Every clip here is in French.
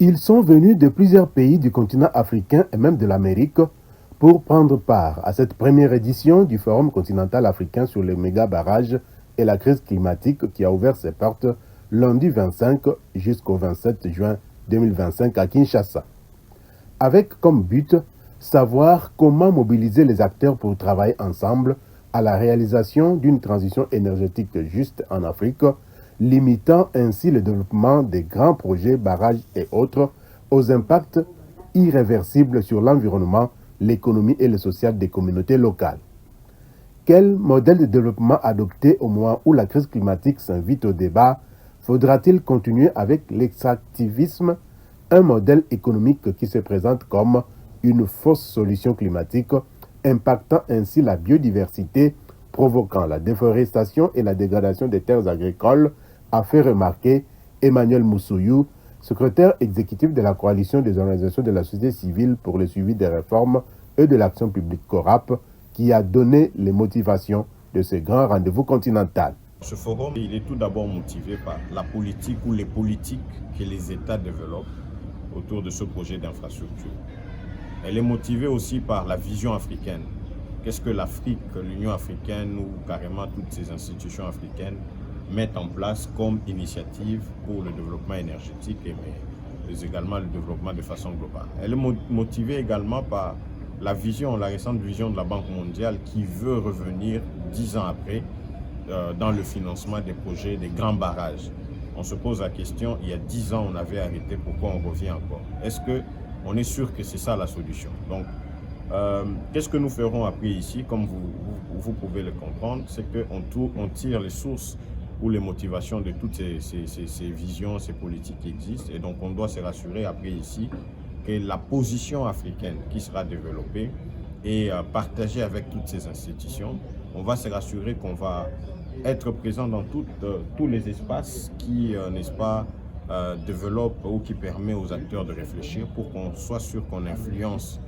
Ils sont venus de plusieurs pays du continent africain et même de l'Amérique pour prendre part à cette première édition du Forum continental africain sur les méga-barrages et la crise climatique qui a ouvert ses portes lundi 25 jusqu'au 27 juin 2025 à Kinshasa. Avec comme but, savoir comment mobiliser les acteurs pour travailler ensemble à la réalisation d'une transition énergétique juste en Afrique, limitant ainsi le développement des grands projets, barrages et autres aux impacts irréversibles sur l'environnement, l'économie et le social des communautés locales. Quel modèle de développement adopter au moment où la crise climatique s'invite au débat? Faudra-t-il continuer avec l'extractivisme, un modèle économique qui se présente comme une fausse solution climatique, impactant ainsi la biodiversité, provoquant la déforestation et la dégradation des terres agricoles, a fait remarquer Emmanuel Moussouyou, secrétaire exécutif de la coalition des organisations de la société civile pour le suivi des réformes et de l'action publique CORAP, qui a donné les motivations de ce grand rendez-vous continental. Ce forum, il est tout d'abord motivé par la politique ou les politiques que les États développent autour de ce projet d'infrastructure. Elle est motivée aussi par la vision africaine. Qu'est-ce que l'Afrique, l'Union africaine ou carrément toutes ces institutions africaines mettent en place comme initiative pour le développement énergétique mais également le développement de façon globale. Elle est motivée également par la récente vision de la Banque mondiale qui veut revenir 10 ans après dans le financement des projets, des grands barrages. On se pose la question, il y a 10 ans on avait arrêté, pourquoi on revient encore? Est-ce qu'on est sûr que c'est ça la solution? Donc, qu'est-ce que nous ferons après ici? Comme vous pouvez le comprendre, c'est qu'on tire les sources ou les motivations de toutes ces visions, ces politiques qui existent. Et donc, on doit se rassurer après ici que la position africaine qui sera développée et partagée avec toutes ces institutions, on va se rassurer qu'on va être présent dans tous les espaces qui, n'est-ce pas, développent ou qui permettent aux acteurs de réfléchir pour qu'on soit sûr qu'on influence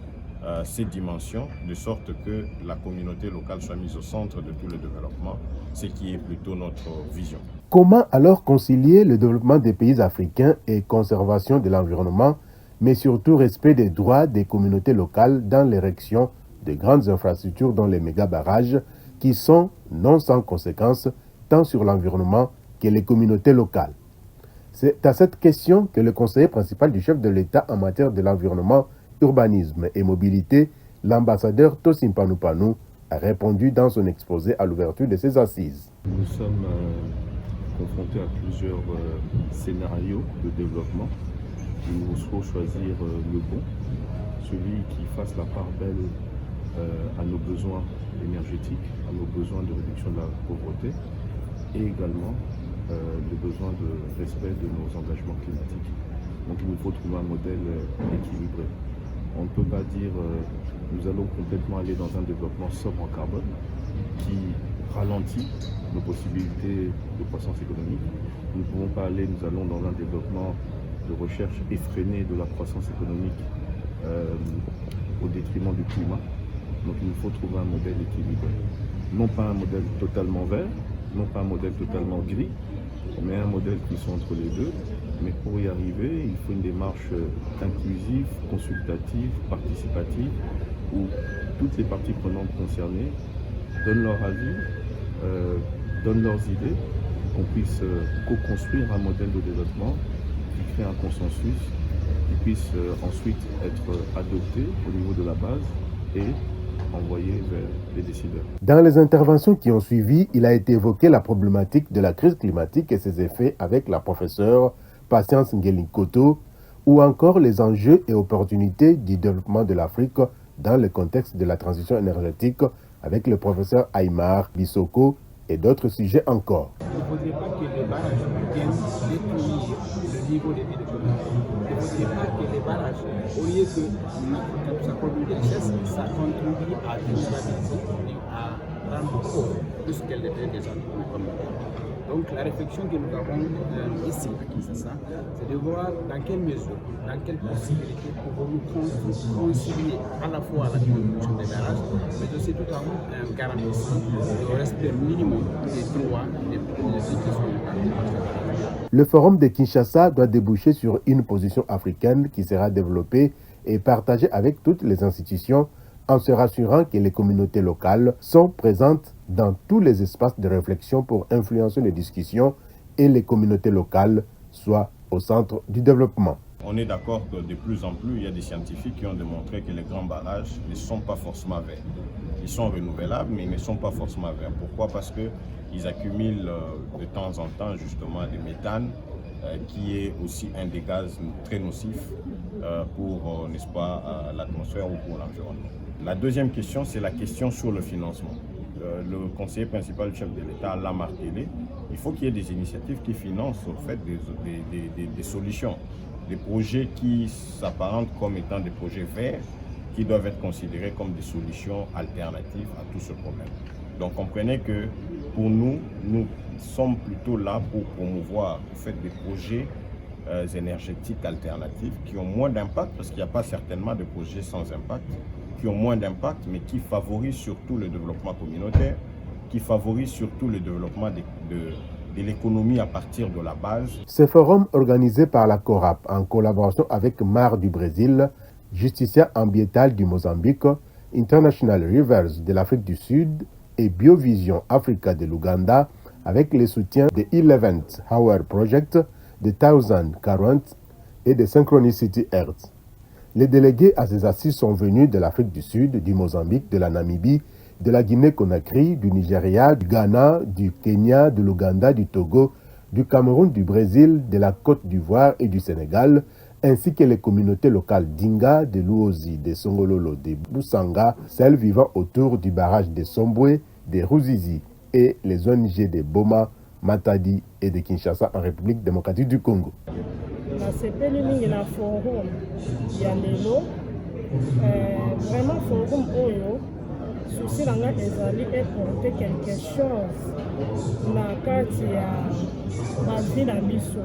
ces dimensions, de sorte que la communauté locale soit mise au centre de tout le développement, ce qui est plutôt notre vision. Comment alors concilier le développement des pays africains et conservation de l'environnement, mais surtout respect des droits des communautés locales dans l'érection de grandes infrastructures dont les méga-barrages qui sont non sans conséquences tant sur l'environnement que les communautés locales? C'est à cette question que le conseiller principal du chef de l'État en matière de l'environnement, urbanisme et mobilité, l'ambassadeur Tosin Panupanu, a répondu dans son exposé à l'ouverture de ces assises. Nous sommes confrontés à plusieurs scénarios de développement. Il nous faut choisir le bon, celui qui fasse la part belle à nos besoins énergétiques, à nos besoins de réduction de la pauvreté et également le besoin de respect de nos engagements climatiques. Donc il nous faut trouver un modèle équilibré. On ne peut pas dire nous allons complètement aller dans un développement sobre en carbone qui ralentit nos possibilités de croissance économique. Nous ne pouvons pas aller, nous allons dans un développement de recherche effrénée de la croissance économique au détriment du climat. Donc il nous faut trouver un modèle équilibré. Non pas un modèle totalement vert, non pas un modèle totalement gris, mais un modèle qui soit entre les deux. Mais pour y arriver, il faut une démarche inclusive, consultative, participative, où toutes les parties prenantes concernées donnent leur avis, donnent leurs idées, qu'on puisse co-construire un modèle de développement qui crée un consensus, qui puisse ensuite être adopté au niveau de la base et envoyé vers les décideurs. Dans les interventions qui ont suivi, il a été évoqué la problématique de la crise climatique et ses effets avec la professeure Patience Ngelinkoto, ou encore les enjeux et opportunités du développement de l'Afrique dans le contexte de la transition énergétique avec le professeur Aymar Bissoko et d'autres sujets encore. Il ne faudrait pas que les barrages viennent détruire le niveau de vie de communauté. Il ne faudrait pas que les barrages, au lieu que ça produit des richesses, ça contribue à déstabiliser et à rendre pauvre plus qu'elle l'était déjà. Donc la réflexion que nous avons ici à Kinshasa, c'est de voir dans quelle mesure, dans quelle possibilité pouvons-nous concilier à la fois la construction des barrages, mais aussi tout en garantissant le respect minimum des droits des populations. Le forum de Kinshasa doit déboucher sur une position africaine qui sera développée et partagée avec toutes les institutions en se rassurant que les communautés locales sont présentes dans tous les espaces de réflexion pour influencer les discussions et les communautés locales soient au centre du développement. On est d'accord que de plus en plus, il y a des scientifiques qui ont démontré que les grands barrages ne sont pas forcément verts. Ils sont renouvelables, mais ils ne sont pas forcément verts. Pourquoi? Parce qu'ils accumulent de temps en temps justement du méthane, qui est aussi un des gaz très nocifs pour, n'est-ce pas, l'atmosphère ou pour l'environnement. La deuxième question, c'est la question sur le financement. Le conseiller principal du chef de l'État l'a martelé. Il faut qu'il y ait des initiatives qui financent au fait des solutions, des projets qui s'apparentent comme étant des projets verts, qui doivent être considérés comme des solutions alternatives à tout ce problème. Donc comprenez que pour nous, nous sommes plutôt là pour promouvoir au fait des projets énergétiques alternatifs qui ont moins d'impact, parce qu'il n'y a pas certainement de projets sans impact, qui ont moins d'impact, mais qui favorisent surtout le développement communautaire, qui favorisent surtout le développement de l'économie à partir de la base. Ce forum organisé par la CORAP en collaboration avec MAR du Brésil, Justicia Ambiental du Mozambique, International Rivers de l'Afrique du Sud et Biovision Africa de l'Ouganda, avec le soutien de 11th Hour Project, de 1040 et de Synchronicity Earth. Les délégués à ces assises sont venus de l'Afrique du Sud, du Mozambique, de la Namibie, de la Guinée-Conakry, du Nigeria, du Ghana, du Kenya, de l'Ouganda, du Togo, du Cameroun, du Brésil, de la Côte d'Ivoire et du Sénégal, ainsi que les communautés locales d'Inga, de Luozi, de Songololo, de Boussanga, celles vivant autour du barrage de Sombwe, de Ruzizi et les ONG de Boma, Matadi et de Kinshasa en République démocratique du Congo. nasepeli mingi na forum ya lelo vraiment forum oyo susi na nga ezali eporte quelque chose na kati ya bavi na biso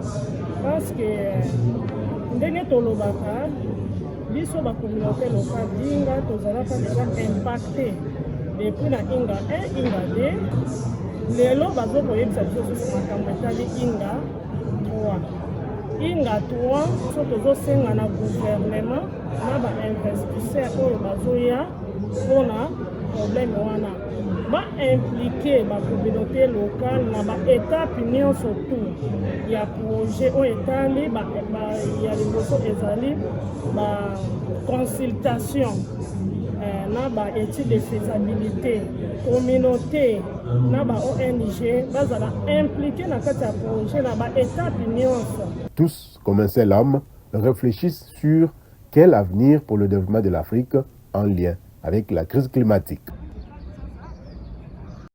parce que ndenge tolobaka biso bacommunauté locale dinga tozalaka deja impacté depuis na inga 1 inga 2 lelo bazokoyebisa biso susi makambo etali inga 3 inga 3 so tozosenga na gouvernement na bainvestisseur oyo bazoya mpona problème wana baimplike bacommunauté locale na baétape nyonso tu ya projet oyo etali ya liboso ezali baconsultation na baétude de faisabilité communauté na ba-ONG bazala impliqué na kati ya projet na baétape nyonso. Tous, comme un seul homme, réfléchissent sur quel avenir pour le développement de l'Afrique en lien avec la crise climatique.